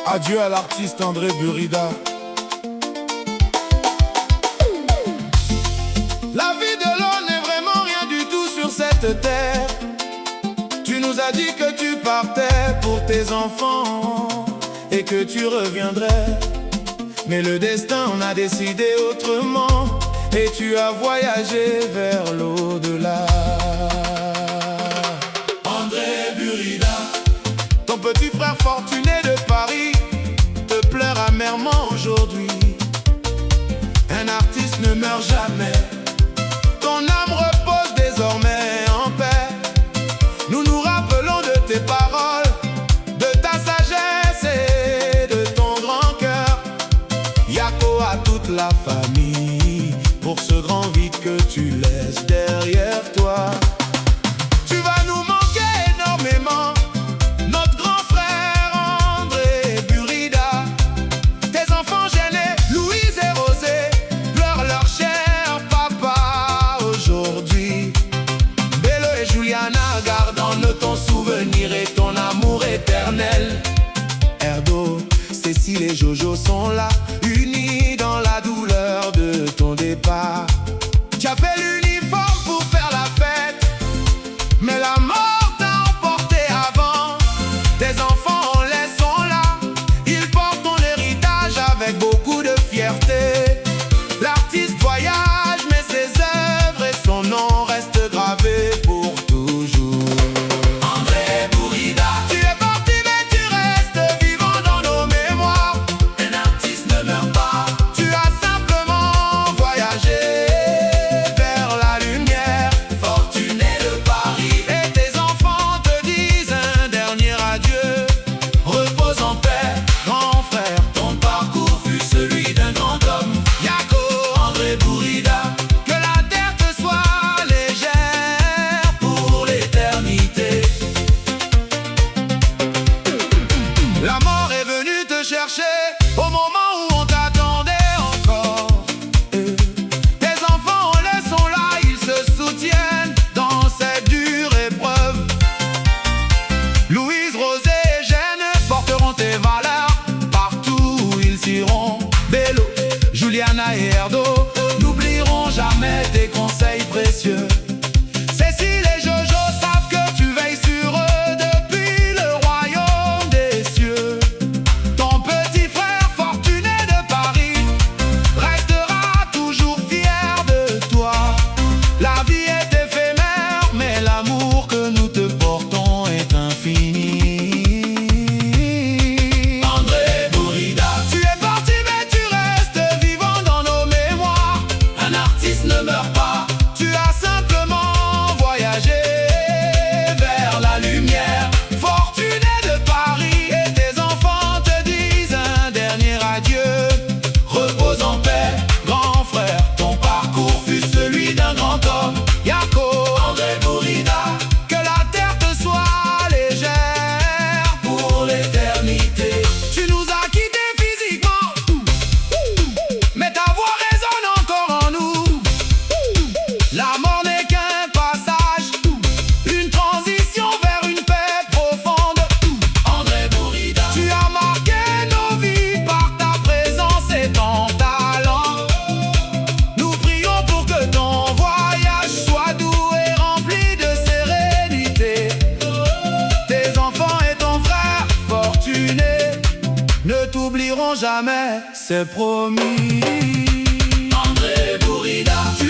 Adieu à l'artiste André Burida. La vie de l'homme n'est vraiment rien du tout sur cette terre. Tu nous as dit que tu partais pour tes enfants et que tu reviendrais. Mais le destin en a décidé autrement et tu as voyagé vers l'au-delà. André Burida, ton petit frère fortuné de Paris, te pleure amèrement aujourd'hui. Un artiste ne meurt jamais. Ton âme repose désormais en paix. Nous nous rappelons de tes paroles, de ta sagesse et de ton grand cœur. Yako à toute la famille pour ce grand vide que tu laisses derrière toi. Tu vas nous manquer énormément, notre grand frère André Burida. Tes enfants gênés, Louise et Rosé, pleurent leur cher papa aujourd'hui. Bello et Juliana gardent en eux ton souvenir et ton amour éternel. Erdo, Cécile et Jojo sont là, unis dans la douleur de ton départ. Tu as fait l'uniforme pour faire la fête, mais la mort t'a emporté avant. Tes enfants en laissant là, ils portent ton héritage avec beaucoup de fierté. L'artiste voyage, mais ses œuvres et son nom restent gravés pour toujours. André Burida, tu es parti mais tu restes vivant dans nos mémoires. Un artiste ne meurt pas, tu as simplement voyagé vers la lumière. Fortuné de Paris, et tes enfants te disent un dernier adieu. Repose en paix, grand frère, ton parcours fut celui d'un grand homme. Yako, André Burida, que la terre te soit légère pour l'éternité. La mort est venue te chercher au moment où on t'attendait encore. Tes enfants en laissant là, ils se soutiennent dans cette dure épreuve. Louise, Rosé et Jeanne porteront tes valeurs partout où ils iront. Bello, Juliana et Erdo n'oublieront jamais tes conseils précieux. Cécile et Jojo savent que tu veilles sur eux depuis le royaume des cieux. Ton petit frère fortuné de Paris restera toujours fier de toi. La vie est éphémère, mais l'amour que nous te portons est infini. André Burida, tu es parti mais tu restes vivant dans nos mémoires. Un artiste ne meurt pas, tu as simplement voyagé vers la lumière. Fortuné de Paris, et tes enfants te disent un dernier adieu. Repose en paix, grand frère, ton parcours fut celui d'un grand homme. Yako, André Burida, que la terre te soit légère pour l'éternité. Tu nous as quittés physiquement, mais ta voix résonne encore en nous. La mort n'est qu'un passage, une transition vers une paix profonde. André Burida, tu as marqué nos vies par ta présence et ton talent. Nous prions pour que ton voyage soit doux et rempli de sérénité. Tes enfants et ton frère fortuné ne t'oublieront jamais, c'est promis. André Burida, tu